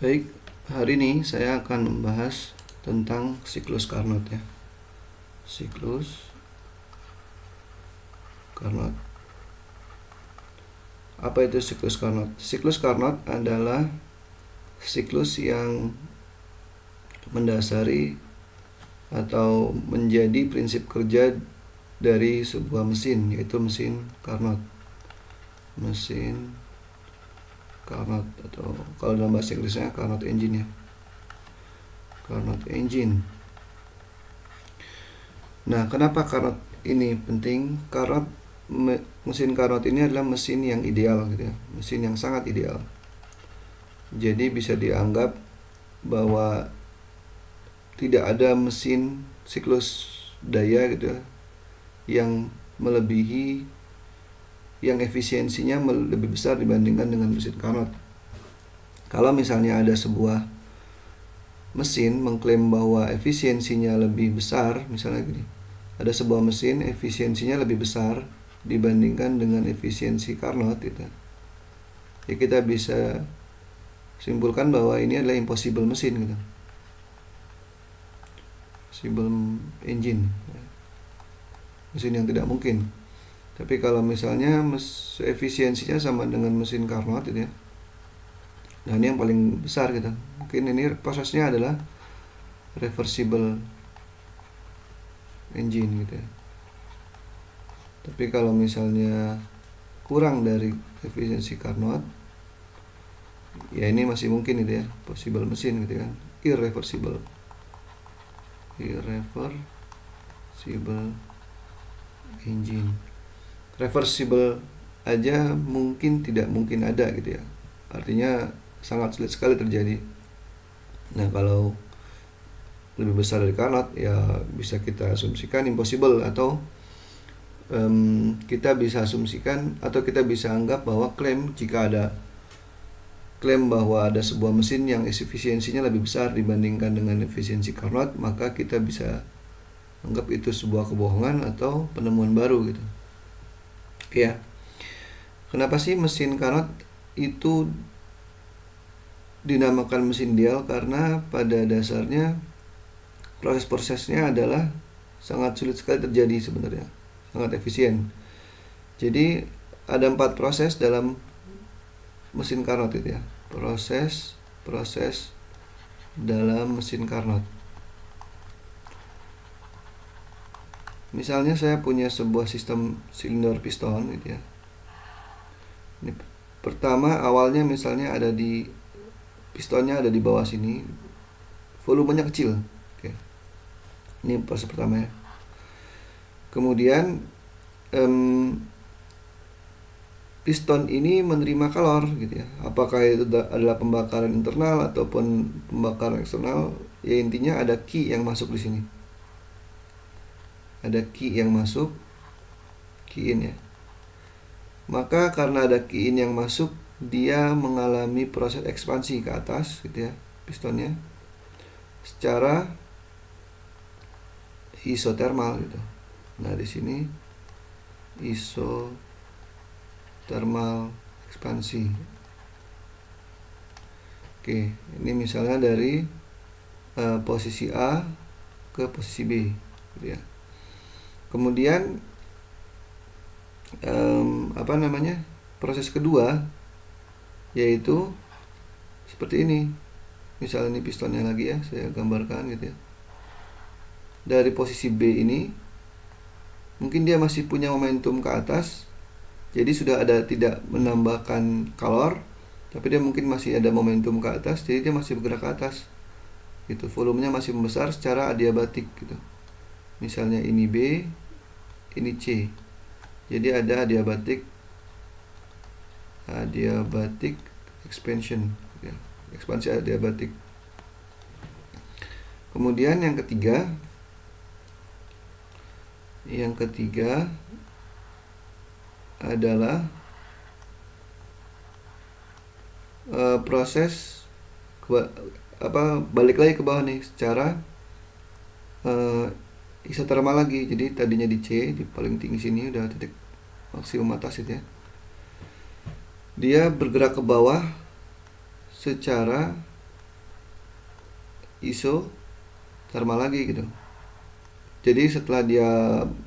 Baik, hari ini saya akan membahas tentang siklus Carnot ya. Siklus Carnot. Apa itu siklus Carnot? Siklus Carnot adalah siklus yang mendasari atau menjadi prinsip kerja dari sebuah mesin, yaitu mesin Carnot. Mesin Carnot, atau kalau dalam bahasa Inggrisnya Carnot engine ya. Carnot engine. Nah, kenapa Carnot ini penting? Carnot, mesin Carnot ini adalah mesin yang ideal gitu ya, mesin yang sangat ideal. Jadi bisa dianggap bahwa tidak ada mesin siklus daya gitu ya, yang melebihi, yang efisiensinya lebih besar dibandingkan dengan mesin Carnot. Kalau misalnya ada sebuah mesin mengklaim bahwa efisiensinya lebih besar, misalnya gini, ada sebuah mesin efisiensinya lebih besar dibandingkan dengan efisiensi Carnot gitu, ya kita bisa simpulkan bahwa ini adalah impossible mesin gitu, impossible engine, mesin yang tidak mungkin. Tapi kalau misalnya efisiensinya sama dengan mesin Carnot gitu ya, nah ini yang paling besar gitu, mungkin ini prosesnya adalah reversible engine gitu ya. Tapi kalau misalnya kurang dari efisiensi Carnot, ya ini masih mungkin gitu ya, possible mesin gitu kan, irreversible engine. Reversible aja mungkin tidak mungkin ada gitu ya, artinya sangat sulit sekali terjadi. Nah, kalau lebih besar dari Carnot ya bisa kita asumsikan impossible, atau kita bisa asumsikan atau kita bisa anggap bahwa jika ada klaim bahwa ada sebuah mesin yang efisiensinya lebih besar dibandingkan dengan efisiensi Carnot, maka kita bisa anggap itu sebuah kebohongan atau penemuan baru gitu. Ya, kenapa sih mesin Carnot itu dinamakan mesin ideal? Karena pada dasarnya proses-prosesnya adalah sangat sulit sekali terjadi sebenarnya, sangat efisien. Jadi ada 4 proses dalam mesin Carnot itu ya, proses dalam mesin Carnot. Misalnya saya punya sebuah sistem silinder piston gitu ya. Ini pertama, awalnya misalnya ada di pistonnya ada di bawah sini, volumenya kecil. Oke. Ini proses pertama ya. Kemudian piston ini menerima kalor gitu ya. Apakah itu adalah pembakaran internal ataupun pembakaran eksternal, ya intinya ada key yang masuk di sini. Ada key yang masuk, key in ya. Maka karena ada key in yang masuk, dia mengalami proses ekspansi ke atas gitu ya, pistonnya, secara isotermal gitu. Nah, di sini isotermal ekspansi. Oke, ini misalnya dari posisi A ke posisi B gitu ya. Kemudian proses kedua yaitu seperti ini. Misalnya ini pistonnya lagi ya, saya gambarkan gitu ya. Dari posisi B ini mungkin dia masih punya momentum ke atas, jadi sudah ada tidak menambahkan kalor, tapi dia mungkin masih ada momentum ke atas, jadi dia masih bergerak ke atas gitu. Volumenya masih membesar secara adiabatik gitu. Misalnya ini B, ini C, jadi ada adiabatik expansion ya, ekspansi adiabatik. Kemudian yang ketiga adalah proses balik lagi ke bawah nih, secara isotermal lagi. Jadi tadinya di C, di paling tinggi sini udah titik maksimum atas itu ya, dia bergerak ke bawah secara isothermal lagi gitu. Jadi setelah dia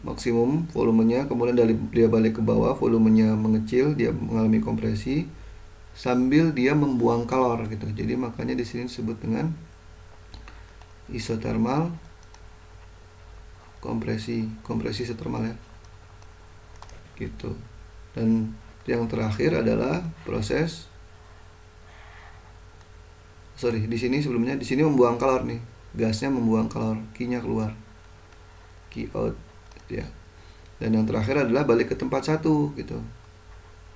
maksimum volumenya, kemudian dia balik ke bawah, volumenya mengecil, dia mengalami kompresi sambil dia membuang kalor gitu. Jadi makanya di sini disebut dengan isothermal kompresi isothermal ya. Gitu. Dan yang terakhir adalah proses di sini sebelumnya di sini membuang kalor nih. Gasnya membuang kalor, Q-nya keluar. Q out ya. Dan yang terakhir adalah balik ke tempat satu gitu.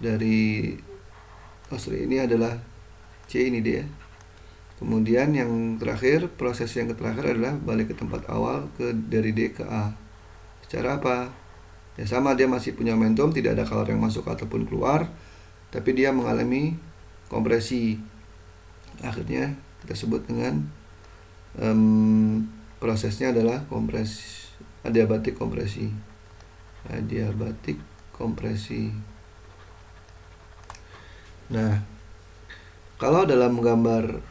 Dari ini adalah C, ini D ya. Kemudian yang terakhir, proses yang terakhir adalah balik ke tempat awal dari D ke A. Secara apa? Ya sama, dia masih punya momentum, tidak ada kalor yang masuk ataupun keluar, tapi dia mengalami kompresi. Akhirnya kita sebut dengan prosesnya adalah adiabatik kompresi. Nah, kalau dalam gambar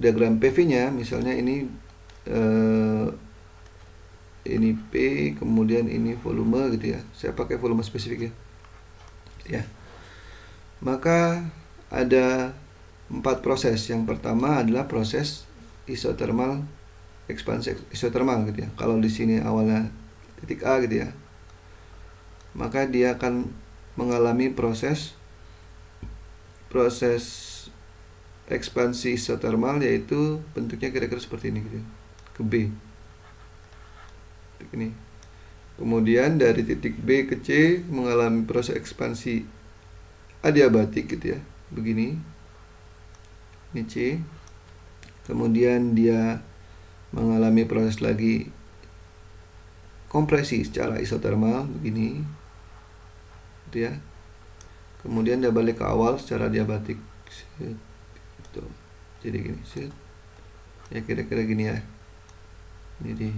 diagram PV-nya, misalnya ini P, kemudian ini volume gitu ya. Saya pakai volume spesifik ya. Maka ada 4 proses. Yang pertama adalah proses isothermal, ekspansi isothermal gitu ya. Kalau di sini awalnya titik A gitu ya, maka dia akan mengalami proses ekspansi isothermal, yaitu bentuknya kira-kira seperti ini gitu ya, ke B titik ini. Kemudian dari titik B ke C mengalami proses ekspansi adiabatik gitu ya, begini, ini C. Kemudian dia mengalami proses lagi kompresi secara isothermal, begini gitu ya. Kemudian dia balik ke awal secara adiabatik gitu. Jadi gini ya, kira-kira gini ya. Ini di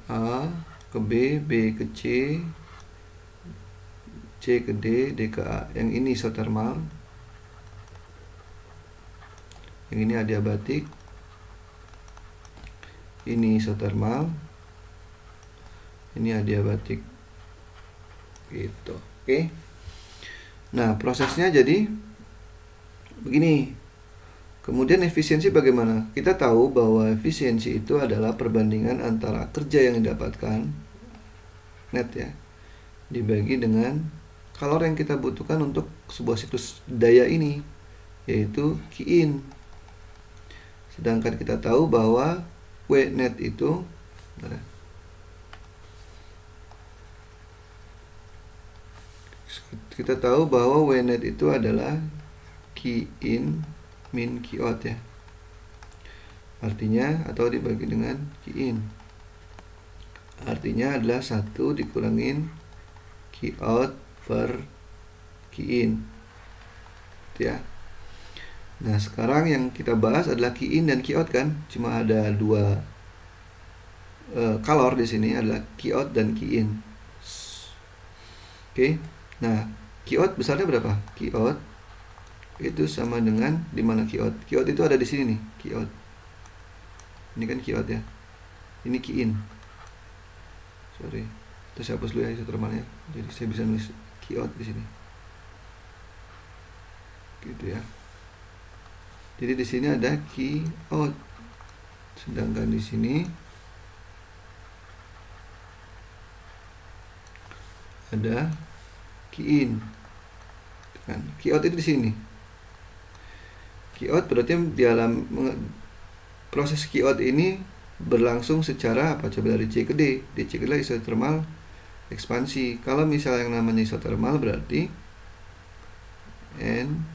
A ke B, B ke C, C ke D, D ke A. Yang ini isothermal, yang ini adiabatik, ini isothermal, ini adiabatik gitu. Oke. Nah, prosesnya jadi begini. Kemudian efisiensi bagaimana? Kita tahu bahwa efisiensi itu adalah perbandingan antara kerja yang didapatkan net ya, dibagi dengan kalor yang kita butuhkan untuk sebuah siklus daya ini, yaitu Qin. Sedangkan kita tahu bahwa W net itu W net itu adalah Qin min Q out ya. Artinya, atau dibagi dengan Qin. Artinya adalah 1 dikurangin Q out per Qin. Ya. Nah, sekarang yang kita bahas adalah Qin dan Q out kan. Cuma ada 2 kalor di sini, adalah Q out dan Qin. Oke. Nah, Q out besarnya berapa? Q out itu sama dengan, di mana Q out? Q out itu ada di sini nih, Q out. Ini kan Q out ya. Ini Qin. Sorry. Terus saya hapus dulu ya isothermalnya. Jadi saya bisa nulis Q out di sini. Gitu ya. Jadi di sini ada Q out. Sedangkan di sini ada Qin. Kan Q out itu di sini. Q out berarti di dalam proses Q out ini berlangsung secara apa? Coba dari C ke D. DC ke D isothermal ekspansi. Kalau misalnya yang namanya isothermal berarti N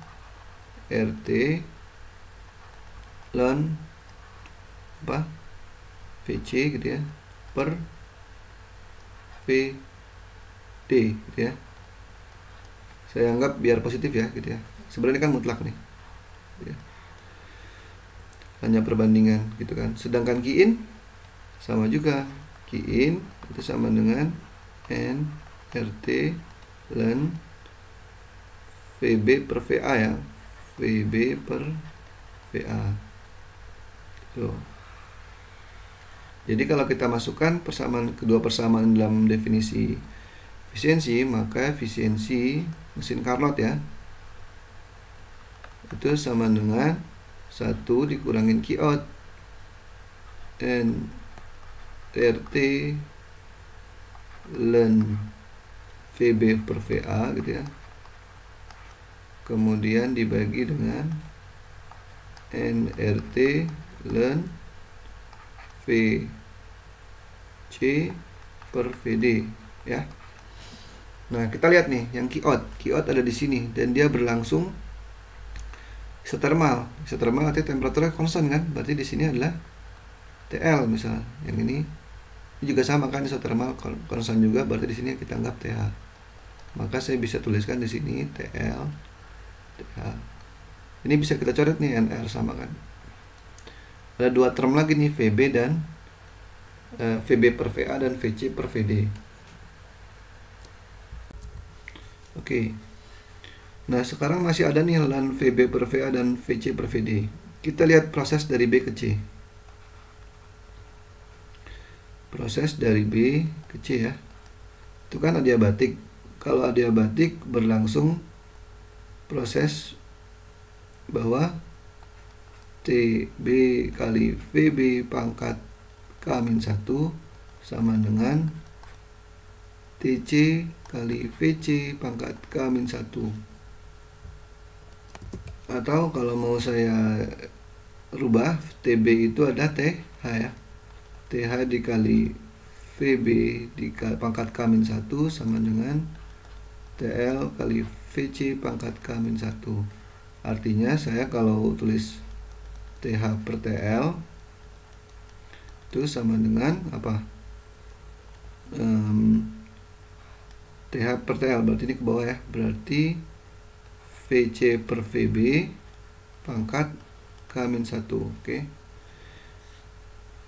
RT ln apa? VC gitu ya, per VD gitu ya. Saya anggap biar positif ya gitu ya. Sebenarnya kan mutlak nih. Ya. Hanya perbandingan gitu kan. Sedangkan Qin sama juga. Qin itu sama dengan N RT ln VB per VA ya. VB per VA. Tuh. Jadi kalau kita masukkan kedua persamaan dalam definisi efisiensi, maka efisiensi mesin Carnot ya itu sama dengan 1 dikurangin Q-out N RT ln VB per VA gitu ya, kemudian dibagi dengan NRT ln VC per VD ya. Nah, kita lihat nih yang Q-out ada di sini dan dia berlangsung isotermal. Isotermal artinya temperaturnya konstan kan? Berarti di sini adalah TL misal. Yang ini juga sama kan, isotermal konstan juga, berarti di sini kita anggap TH. Maka saya bisa tuliskan di sini TL TH. Ini bisa kita coret nih, NR sama kan. Ada dua term lagi nih, VB dan VB per VA dan VC per VD. Oke. Nah, sekarang masih ada nih ln VB per VA dan VC per VD. Kita lihat proses dari B ke C. Proses dari B ke C ya. Itu kan adiabatik. Kalau adiabatik berlangsung proses bahwa TB kali VB pangkat K-1 sama dengan TC kali VC pangkat K-1. Atau kalau mau saya rubah, TB itu ada TH ya. TH dikali VB dikali pangkat K-1 sama dengan TL kali VC pangkat K-1. Artinya saya kalau tulis TH per TL itu sama dengan apa? TH per TL, berarti ini ke bawah ya. Berarti VC per VB pangkat K-1. Oke.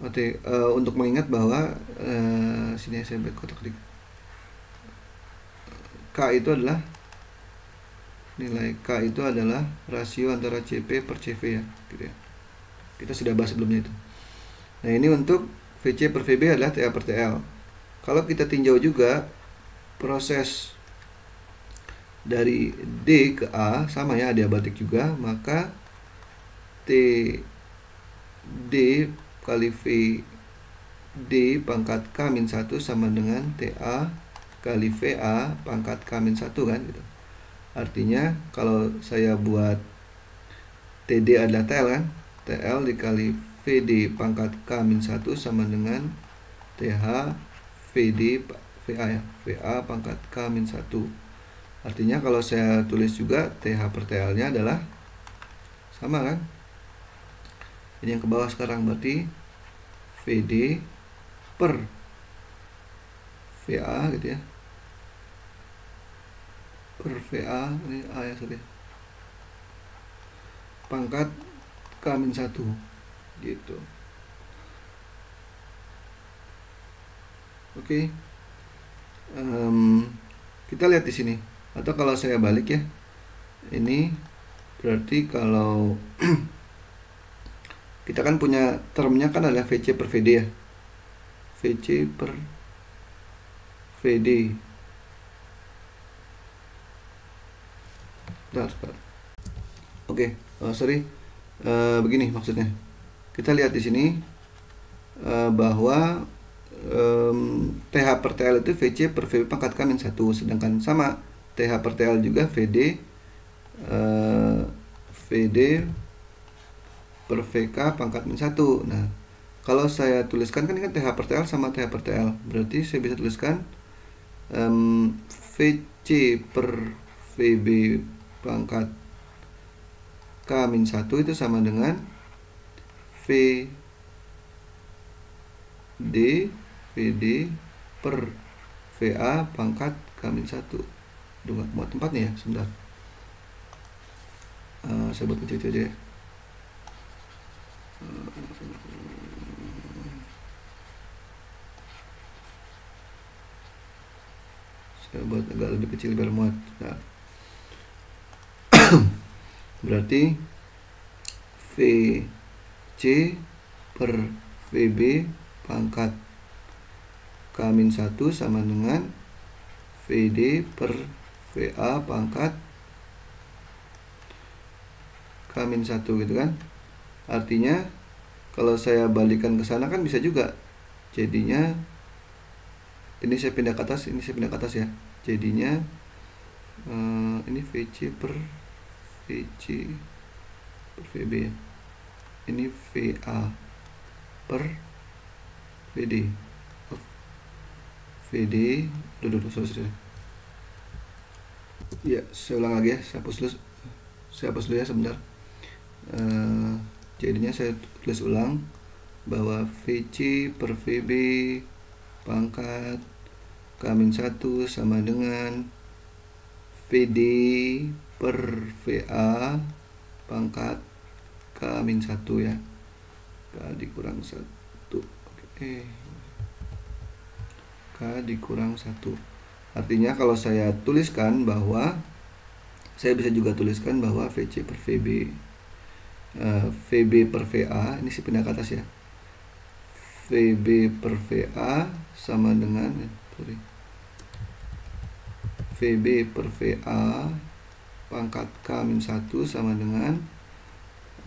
Oke, untuk mengingat bahwa sini saya buat kotak dikit. K itu adalah nilai K itu adalah rasio antara CP per CV ya, gitu ya. Kita sudah bahas sebelumnya itu. Nah, ini untuk VC per VB adalah TA per TL. Kalau kita tinjau juga proses dari D ke A sama ya, adiabatik juga, maka TD kali VD pangkat K-1 sama dengan TA kali VA pangkat K-1 kan gitu. Artinya kalau saya buat TD adalah TL kan, TL dikali VD pangkat K-1 sama dengan TH VD VA ya, VA pangkat K-1. Artinya kalau saya tulis juga TH per TL nya adalah sama kan. Ini yang ke bawah sekarang, berarti VD per VA gitu ya, per VA, ini A ya sorry, pangkat K-1 gitu. Oke. Kita lihat di sini, atau kalau saya balik ya, ini berarti kalau kita kan punya termnya kan adalah VC per VD ya, VC per VD. Oke, sorry, begini maksudnya. Kita lihat di sini bahwa TH per TL itu VC per VB pangkat K-1, sedangkan sama TH per TL juga VD VD per VK pangkat -1. Nah, kalau saya tuliskan kan ini kan TH per TL sama TH per TL, berarti saya bisa tuliskan VC per VB pangkat K-1 itu sama dengan VD per VA pangkat K-1. Duh, mau tempatnya ya, sebentar. Saya buat kecil aja ya. Saya buat agak lebih kecil biar muat. Nah. Berarti VC per VB pangkat K-1 sama dengan VD per VA pangkat K-1 gitu kan. Artinya kalau saya balikan ke sana kan bisa juga. Jadinya ini saya pindah ke atas, ini saya pindah ke atas ya. Jadinya ini VC per VC per VB ya. Ini VA per VD. VD dulu sorry. Ya, saya ulang lagi ya. Saya hapus dulu ya sebentar. Jadinya saya tulis ulang bahwa VC per VB pangkat K-1 sama dengan VD per VA pangkat K-1 ya. K dikurang 1. Oke. K dikurang 1. Artinya kalau saya tuliskan bahwa saya bisa juga tuliskan bahwa VC per VB VB per VA, ini saya pindah ke atas ya. VB per VA sama dengan VB per VA pangkat K-1 sama dengan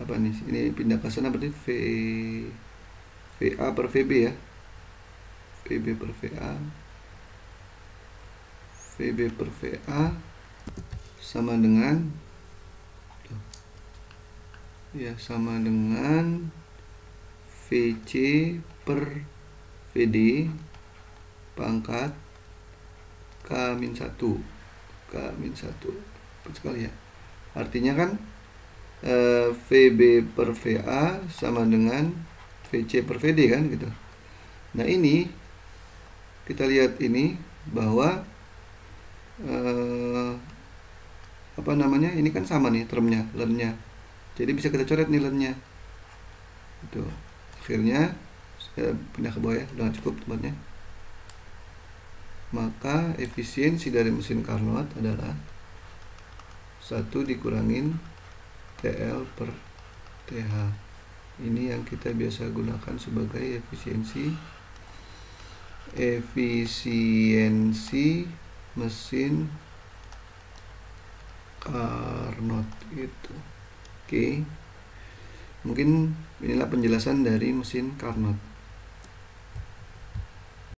apa nih? Ini pindah ke sana berarti VA per VB ya. VB per VA VB per VA sama dengan ya, sama dengan VC per VD pangkat K-1 cepat sekali ya. Artinya kan VB per VA sama dengan VC per VD kan gitu. Nah ini kita lihat ini bahwa apa namanya, ini kan sama nih termnya, lennya. Jadi bisa kita coret nih lennya. Itu. Akhirnya saya pindah ke bawah ya, udah cukup tempatnya. Maka efisiensi dari mesin Carnot adalah 1 dikurangin TL per TH. Ini yang kita biasa gunakan sebagai efisiensi mesin Carnot itu. Oke. Mungkin inilah penjelasan dari mesin Carnot.